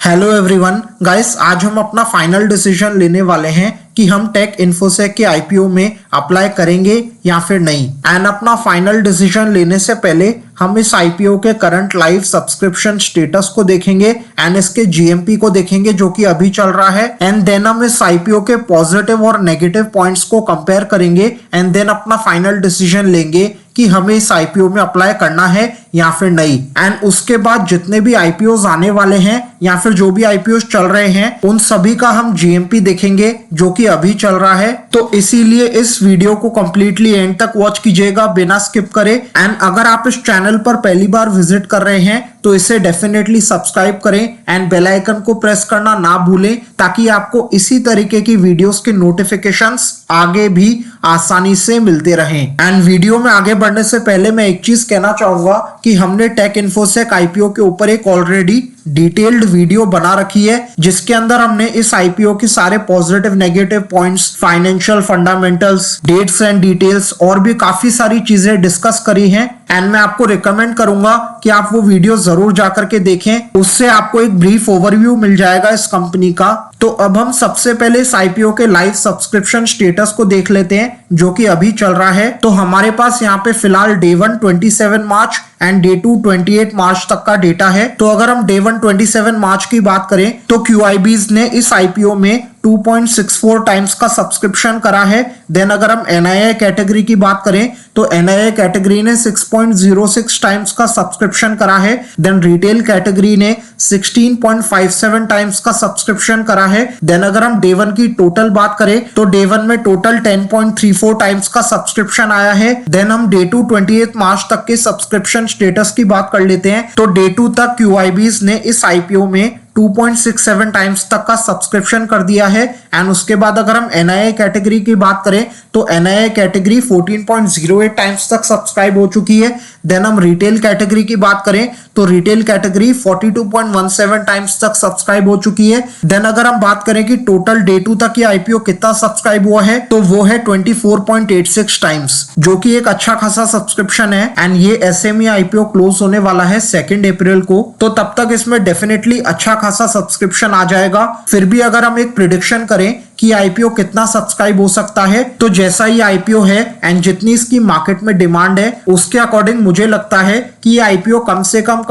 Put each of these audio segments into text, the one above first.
Hello everyone guys, आज हम अपना फाइनल डिसीजन लेने वाले हैं कि हम टेक इन्फोसेक के आईपीओ में अप्लाई करेंगे या फिर नहीं। एंड अपना फाइनल डिसीजन लेने से पहले हम इस आईपीओ के करंट लाइव सब्सक्रिप्शन स्टेटस को देखेंगे एंड इसके जीएमपी को देखेंगे जो कि अभी चल रहा है। एंड देन हम इस आईपीओ के पॉजिटिव और नेगेटिव पॉइंट्स को कंपेयर करेंगे एंड देन अपना फाइनल डिसीजन लेंगे कि हमें इस आईपीओ में अप्लाई करना है या फिर नहीं। एंड उसके बाद जितने भी आईपीओ आने वाले हैं या फिर जो भी आईपीओ चल रहे हैं उन सभी का हम जीएमपी देखेंगे जो कि अभी चल रहा है। तो इसीलिए इस वीडियो को कंप्लीटली एंड तक वॉच कीजिएगा बिना स्किप करे। एंड अगर आप इस चैनल पर पहली बार विजिट कर रहे हैं तो इसे डेफिनेटली सब्सक्राइब करें एंड बेल आइकन को प्रेस करना ना भूलें ताकि आपको इसी तरीके की वीडियोस के नोटिफिकेशंस आगे भी आसानी से मिलते रहें। एंड वीडियो में आगे बढ़ने से पहले मैं एक चीज कहना चाहूंगा कि हमने टेक इन्फोसेक आईपीओ के ऊपर एक ऑलरेडी डिटेल्ड वीडियो बना रखी है जिसके अंदर हमने इस आईपीओ के सारे positive negative points, financial fundamentals, dates and details और भी काफी सारी चीजें डिस्कस करी हैं। एंड मैं आपको रिकमेंड करूंगा कि आप वो वीडियो जरूर जाकर के देखें, उससे आपको एक ब्रीफ ओवरव्यू मिल जाएगा इस कंपनी का। तो अब हम सबसे पहले इस आईपीओ के लाइव सब्सक्रिप्शन स्टेटस को देख लेते हैं जो कि अभी चल रहा है। तो हमारे पास यहाँ पे फिलहाल डे 1 27 मार्च एंड डे 2 28 मार्च तक का डेटा है। तो अगर हम डे 1 27 मार्च की बात करें तो QIBs ने इस आईपीओ में 2.64 टाइम्स का सब्सक्रिप्शन करा है। देन अगर हम NII कैटेगरी की बात करें तो NII कैटेगरी ने 6.06 टाइम्स का सब्सक्रिप्शन करा है। देन रिटेल कैटेगरी ने 16.57 टाइम्स का सब्सक्रिप्शन करा है। देन अगर हम डे 1 की टोटल बात करें तो डे 1 में टोटल 10.34 टाइम्स का सब्सक्रिप्शन आया है। देन हम डे 2 28 मार्च तक के सब्सक्रिप्शन स्टेटस की बात कर लेते हैं। तो डे 2 तक QIBs ने इस आईपीओ में 2.67 टाइम्स तक का सब्सक्रिप्शन कर दिया है। एंड उसके बाद अगर हम NII कैटेगरी की बात करें तो NII कैटेगरी 14.08 टाइम्स तक सब्सक्राइब हो चुकी है। देन हम रिटेल कैटेगरी की बात करें तो रिटेल कैटेगरी 42.17 टाइम्स तक सब्सक्राइब हो चुकी है। देन अगर हम बात करें कि टोटल डे 2 तक ये आईपीओ कितना सब्सक्राइब हुआ है तो वो है 24.86 टाइम्स, जो कि एक अच्छा खासा सब्सक्रिप्शन है। एंड ये SME आईपीओ क्लोज होने वाला है 2 अप्रैल को, तो तब तक इसमें डेफिनेटली अच्छा खासा सब्सक्रिप्शन आ जाएगा। फिर भी अगर हम एक प्रिडिक्शन करें कि आईपीओ कितना सब्सक्राइब हो सकता है तो जैसा ये आईपीओ है एंड जितनी इसकी मार्केट में डिमांड है उसके अकॉर्डिंग मुझे लगता है कि ये आईपीओ कम से कम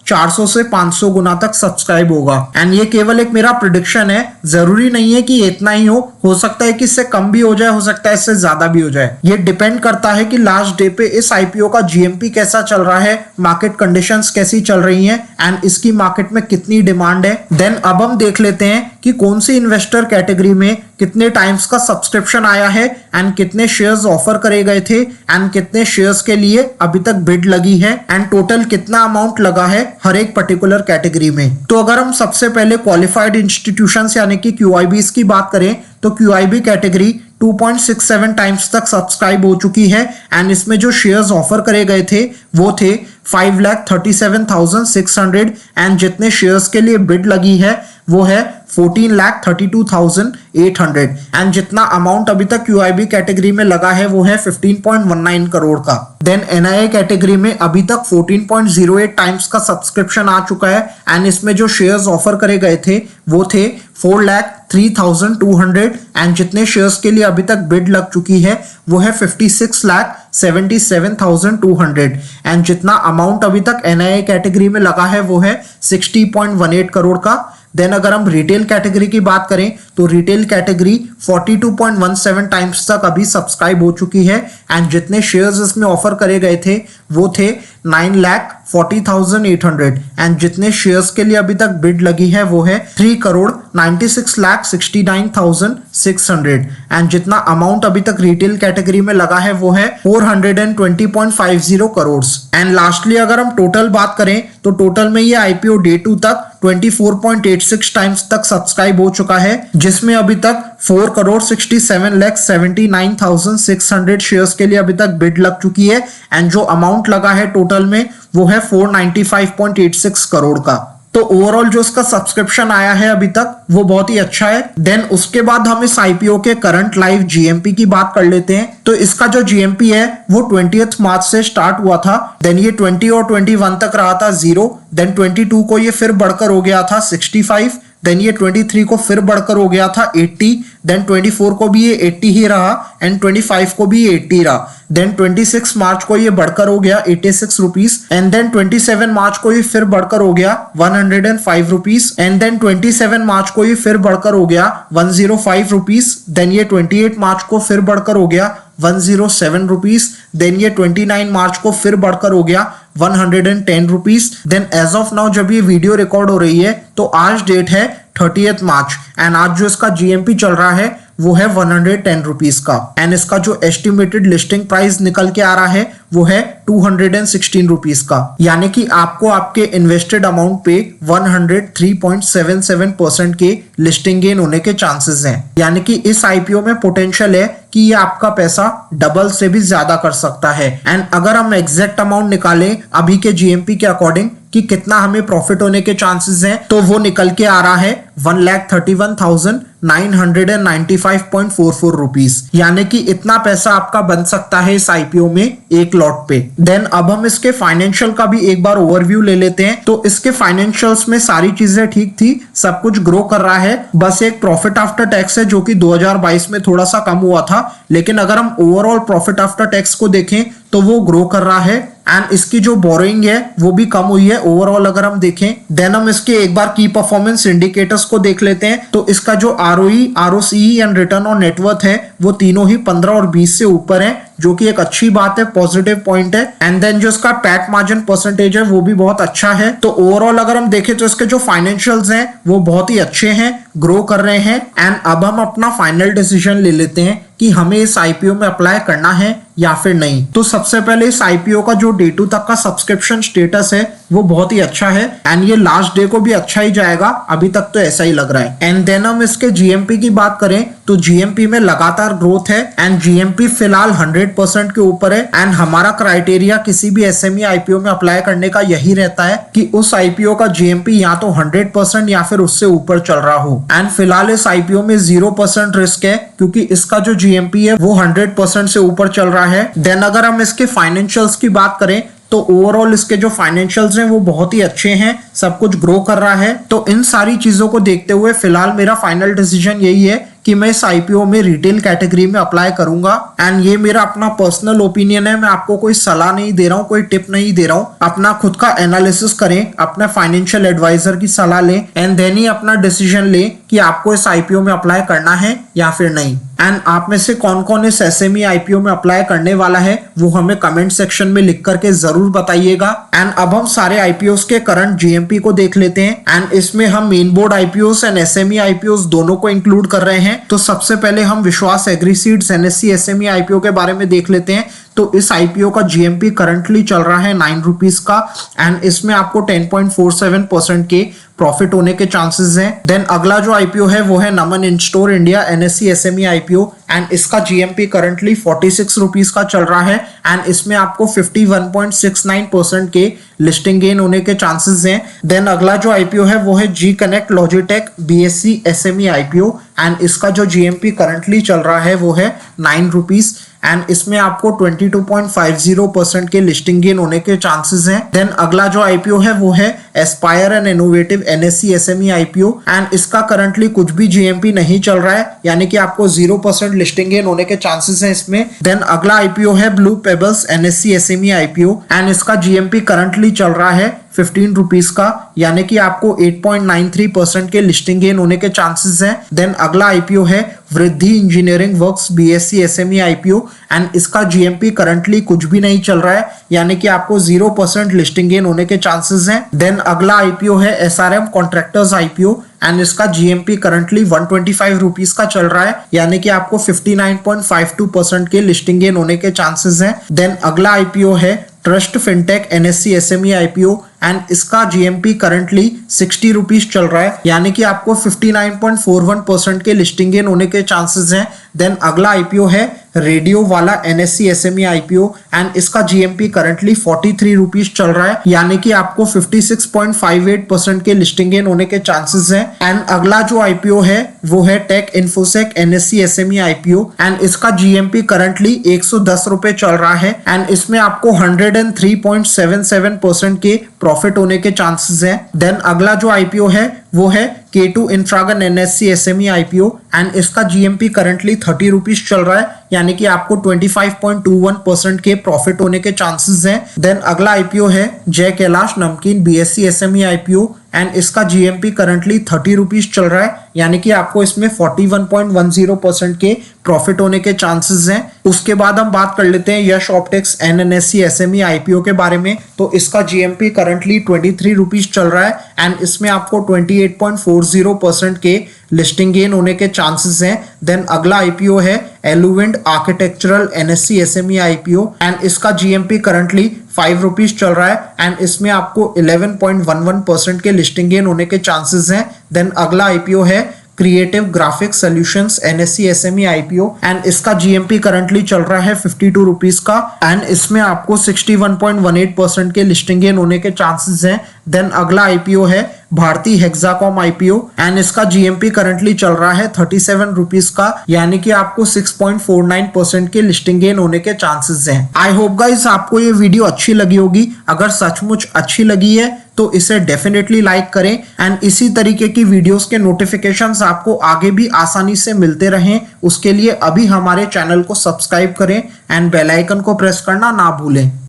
400 से 500 गुना तक सब्सक्राइब होगा। एंड ये केवल एक मेरा प्रिडिक्शन है, जरूरी नहीं है कि इतना ही हो सकता है कि इससे कम भी हो जाए, हो सकता है इससे ज्यादा भी हो जाए। ये डिपेंड करता है कि लास्ट डे पे इस आईपीओ का जीएमपी कैसा चल रहा है, मार्केट कंडीशंस कैसी चल रही हैं एंड इसकी मार्केट में कितनी डिमांड है। देन अब हम देख लेते हैं कि कौन सी इन्वेस्टर कैटेगरी में कितने टाइम्स का सब्सक्रिप्शन आया है एंड कितने शेयर्स ऑफर करे गए थे एंड कितने शेयर्स के लिए अभी तक बिड लगी है एंड टोटल कितना अमाउंट लगा है हर एक पर्टिकुलर कैटेगरी में। तो अगर हम सबसे पहले क्वालिफाइड इंस्टीट्यूशंस यानी कि QIBs की बात करें तो QIB कैटेगरी 2.67 टाइम्स तक सब्सक्राइब हो चुकी है। एंड इसमें जो शेयर्स ऑफर करे गए थे वो थे 5,37,600 एंड जितने शेयर्स के लिए बिड लगी है वो है 14,32,800 एंड जितना अमाउंट अभी तक QIB कैटेगरी में लगा है वो है 15.19 करोड़ का। देन NII कैटेगरी में अभी तक 14.08 टाइम्स का सब्सक्रिप्शन आ चुका है एंड इसमें जो शेयर्स ऑफर करे गए थे वो थे 4,03,200 एंड जितने शेयर्स के लिए अभी तक बिड लग चुकी है वो है 56,77,200 एंड जितना अमाउंट अभी तक NII कैटेगरी में लगा है वो है 60.18 करोड़ का। देन अगर हम रिटेल कैटेगरी की बात करें तो रिटेल कैटेगरी 42.17 टाइम्स तक अभी सब्सक्राइब हो चुकी है एंड जितने शेयर्स इसमें ऑफर करे गए थे वो थे 9,40,800 एंड जितने शेयर्स के लिए अभी तक बिड लगी है वो है 3,96,69,600 एंड जितना अमाउंट अभी तक रिटेल कैटेगरी में लगा है वो है 420.50 करोड़। एंड लास्टली अगर हम टोटल बात करें तो टोटल में ये आईपीओ डे 2 तक 24.86 टाइम्स तक सब्सक्राइब हो चुका है जिसमें अभी तक 4,67,79,600 शेयर्स के लिए अभी तक बिड लग चुकी है एंड जो अमाउंट लगा है टोटल में वो है 495.86 करोड़ का। तो ओवरऑल जो इसका सब्सक्रिप्शन आया है अभी तक वो बहुत ही अच्छा है। देन उसके बाद हम इस आईपीओ के करंट लाइव जीएमपी की बात कर लेते हैं। तो इसका जो जीएमपी है वो 20 मार्च से स्टार्ट हुआ था। देन ये 20 और 21 तक रहा था 0। देन 22 को ये फिर बढ़कर हो गया था 65। देन ये 23 को फिर बढ़कर हो गया था 80। देन 24 को भी ये 80 ही रहा एंड 25 को भी ये 80 रहा। देन 26 मार्च को ये बढ़कर हो गया 86 रुपीज एंड देन 27 मार्च को ये फिर बढ़कर हो गया 105 रुपीज एंड देन 27 मार्च को ये फिर बढ़कर हो गया 105 रुपीज। देन ये 28 मार्च को फिर बढ़कर हो गया 107 रुपीज। देन ये 29 मार्च को फिर बढ़कर हो गया 110 rupees. Then as of now जब ये वीडियो रिकॉर्ड हो रही है तो आज डेट है 30 मार्च एंड आज जो इसका जीएमपी चल रहा है वो है 110 रुपीज का एंड इसका जो एस्टिमेटेड लिस्टिंग प्राइस निकल के आ रहा है वो है 216 रुपीज का। यानी कि आपको आपके इन्वेस्टेड अमाउंट पे 103.77% के लिस्टिंग गेन होने के चांसेस हैं। यानी कि इस आईपीओ में पोटेंशियल है कि ये आपका पैसा डबल से भी ज्यादा कर सकता है। एंड अगर हम एग्जैक्ट अमाउंट निकालें अभी के जीएमपी के अकॉर्डिंग कि कितना हमें प्रॉफिट होने के चांसेस हैं तो वो निकल के आ रहा है 1,31,995.44 रुपीज। यानी कि इतना पैसा आपका बन सकता है इस आईपीओ में एक लॉट पे। देन अब हम इसके फाइनेंशियल का भी एक बार ओवरव्यू ले लेते हैं। तो इसके फाइनेंशियल्स में सारी चीजें ठीक थी, सब कुछ ग्रो कर रहा है। बस एक प्रॉफिट आफ्टर टैक्स है जो कि 2022 में थोड़ा सा कम हुआ था, लेकिन अगर हम ओवरऑल प्रॉफिट आफ्टर टैक्स को देखें तो वो ग्रो कर रहा है एंड इसकी जो बोरोइंग है वो भी कम हुई है ओवरऑल अगर हम देखें। देन हम इसके एक बार की परफॉर्मेंस इंडिकेटर्स को देख लेते हैं। तो इसका जो ROE, ROCE and return on net worth है वो तीनों ही 15 और 20 से ऊपर है, जो कि एक अच्छी बात है, पॉजिटिव पॉइंट है। एंड देन जो इसका पैट मार्जिन परसेंटेज है वो भी बहुत अच्छा है। तो ओवरऑल अगर हम देखें तो इसके जो फाइनेंशियल्स हैं वो बहुत ही अच्छे हैं, ग्रो कर रहे हैं। एंड अब हम अपना फाइनल डिसीजन ले लेते हैं कि हमें इस आईपीओ में अप्लाई करना है या फिर नहीं। तो सबसे पहले इस आईपीओ का जो डे 2 तक का सब्सक्रिप्शन स्टेटस है वो बहुत ही अच्छा है एंड ये लास्ट डे को भी अच्छा ही जाएगा, अभी तक तो ऐसा ही लग रहा है। एंड देन हम इसके जीएमपी की बात करें तो जीएमपी में लगातार ग्रोथ है एंड जीएमपी फिलहाल 100% के ऊपर है। एंड हमारा क्राइटेरिया किसी भी एसएमई आईपीओ में अप्लाई करने का यही रहता है कि उस आईपीओ का जीएमपी या तो 100% या फिर उससे ऊपर चल रहा हो। एंड फिलहाल इस आईपीओ में 0% रिस्क है क्योंकि इसका जो जीएमपी है वो 100% से ऊपर चल रहा है। देन अगर हम इसके फाइनेंशियल्स की बात करें तो ओवरऑल इसके जो फाइनेंशियल्स हैं वो बहुत ही अच्छे हैं, सब कुछ ग्रो कर रहा है। तो इन सारी चीजों को देखते हुए फिलहाल मेरा फाइनल डिसीजन यही है कि मैं इस आईपीओ में रिटेल कैटेगरी में अप्लाई करूंगा। एंड ये मेरा अपना पर्सनल ओपिनियन है, मैं आपको कोई सलाह नहीं दे रहा हूँ, कोई टिप नहीं दे रहा हूँ। अपना खुद का एनालिसिस करें, अपने फाइनेंशियल एडवाइजर की सलाह लें एंड देन ही अपना डिसीजन लें कि आपको इस आईपीओ में अप्लाई करना है या फिर नहीं। एंड आप में से कौन कौन इस एसएमई आईपीओ में अप्लाई करने वाला है वो हमें कमेंट सेक्शन में लिख करके जरूर बताइएगा। एंड अब हम सारे आईपीओस के करंट जीएमपी को देख लेते हैं एंड इसमें हम main board IPOs and SME IPOs दोनों को इंक्लूड कर रहे हैं। तो सबसे पहले हम विश्वास एग्रीसीड्स एनएससी एसएमई आईपीओ के बारे में देख लेते हैं। तो इस आईपीओ का जीएमपी करंटली चल रहा है 9 रुपीज का एंड इसमें आपको 10.47% के प्रॉफिट होने के चांसेस हैं। देन अगला जो आईपीओ है वो है Naman in store India NSC SME IPO and इसका जीएमपी करंटली 46 रुपीज का चल रहा है एंड इसमें आपको 51.69% के लिस्टिंग गेन होने के चांसेस हैं। देन अगला जो आईपीओ है वो है G connect Logitech BSC SME IPO and इसका जो जीएमपी करंटली चल रहा है वो है 9 रुपीज एंड इसमें आपको 22.50% के लिस्टिंग गेन होने के चांसेस हैं। देन अगला जो आईपीओ है वो है Aspire and innovative NSC SME IPO and इसका करंटली कुछ भी जीएमपी नहीं चल रहा है, यानी कि आपको 0% लिस्टिंग गेन होने के चांसेस हैं इसमें। देन अगला आईपीओ है blue pebbles NSC SME IPO and इसका जीएमपी करंटली चल रहा है 15 रुपीज का, यानी कि आपको 8.93% के लिस्टिंग गेन होने के चांसेस हैं। देन अगला आईपीओ है वृद्धि engineering works BSc SME IPO and इसका जीएमपी करंटली कुछ भी नहीं चल रहा है, यानी कि आपको 0% लिस्टिंग गेन होने के चांसेस हैं। देन अगला आईपीओ है एसआरएम कॉन्ट्रैक्टर्स आईपीओ एंड इसका जीएमपी करंटली 125 रुपीज का चल रहा है, यानी कि आपको 59.52% के लिस्टिंग गेन होने के चांसेस हैं। देन अगला आईपीओ है trust fintech NSC SME IPO and इसका जीएमपी करंटली 60 रुपीज चल रहा है, यानी कि आपको 59.41% के लिस्टिंग गेन होने के चांसेस हैं। देन अगला आईपीओ है रेडियो वाला NSE SME IPO एंड इसका GMP करंटली 43 रुपीज चल रहा है, यानी कि आपको 56.58% के लिस्टिंग गेन होने के चांसेस हैं। एंड अगला जो IPO है वो है tech Infosec NSE SME IPO and इसका GMP करंटली 110 रुपए चल रहा है एंड इसमें आपको 103.77% के प्रॉफिट होने के चांसेस हैं। देन अगला जो IPO है वो है K2 इंफ्रागन NSE SME IPO and इसका GMP करंटली 30 रुपीज चल रहा है, यानी कि आपको 25.21% के प्रॉफिट होने के चांसेस हैं। देन अगला IPO है जय कैलाश नमकीन BSE SME IPO एंड इसका GMP करंटली 30 रुपीज चल रहा है, यानी कि आपको इसमें 41.10% के प्रॉफिट होने के चांसेस हैं। उसके बाद हम बात कर लेते हैं यश ऑप्टिक्स NSE SME IPO के बारे में। तो इसका GMP करंटली 23 रुपीज चल रहा है एंड इसमें आपको 28.40% के लिस्टिंग गेन होने के चांसेस हैं। देन अगला IPO है Aluwind architectural NSE SME IPO and इसका GMP करंटली 5 रुपीज चल रहा है एंड इसमें आपको 11.11% के लिस्टिंग गेन होने के चांसेस हैं। देन अगला IPO है creative graphics solutions NSE SME IPO and इसका GMP करंटली चल रहा है 52 रुपीज का एंड इसमें आपको 61.18% के लिस्टिंग गेन होने के चांसेस हैं। देन अगला IPO है भारती हेक्साकॉम IPO एंड इसका GMP करंटली चल रहा है 37 रुपीज का, यानी कि आपको 6.49% के लिस्टिंग गेन होने के चांसेस हैं। आई होप गाइस आपको ये वीडियो अच्छी लगी होगी। अगर सचमुच अच्छी लगी है तो इसे डेफिनेटली लाइक करें एंड इसी तरीके की वीडियोस के नोटिफिकेशंस आपको आगे भी आसानी से मिलते रहें, उसके लिए अभी हमारे चैनल को सब्सक्राइब करें एंड बेल आइकन को प्रेस करना ना भूलें।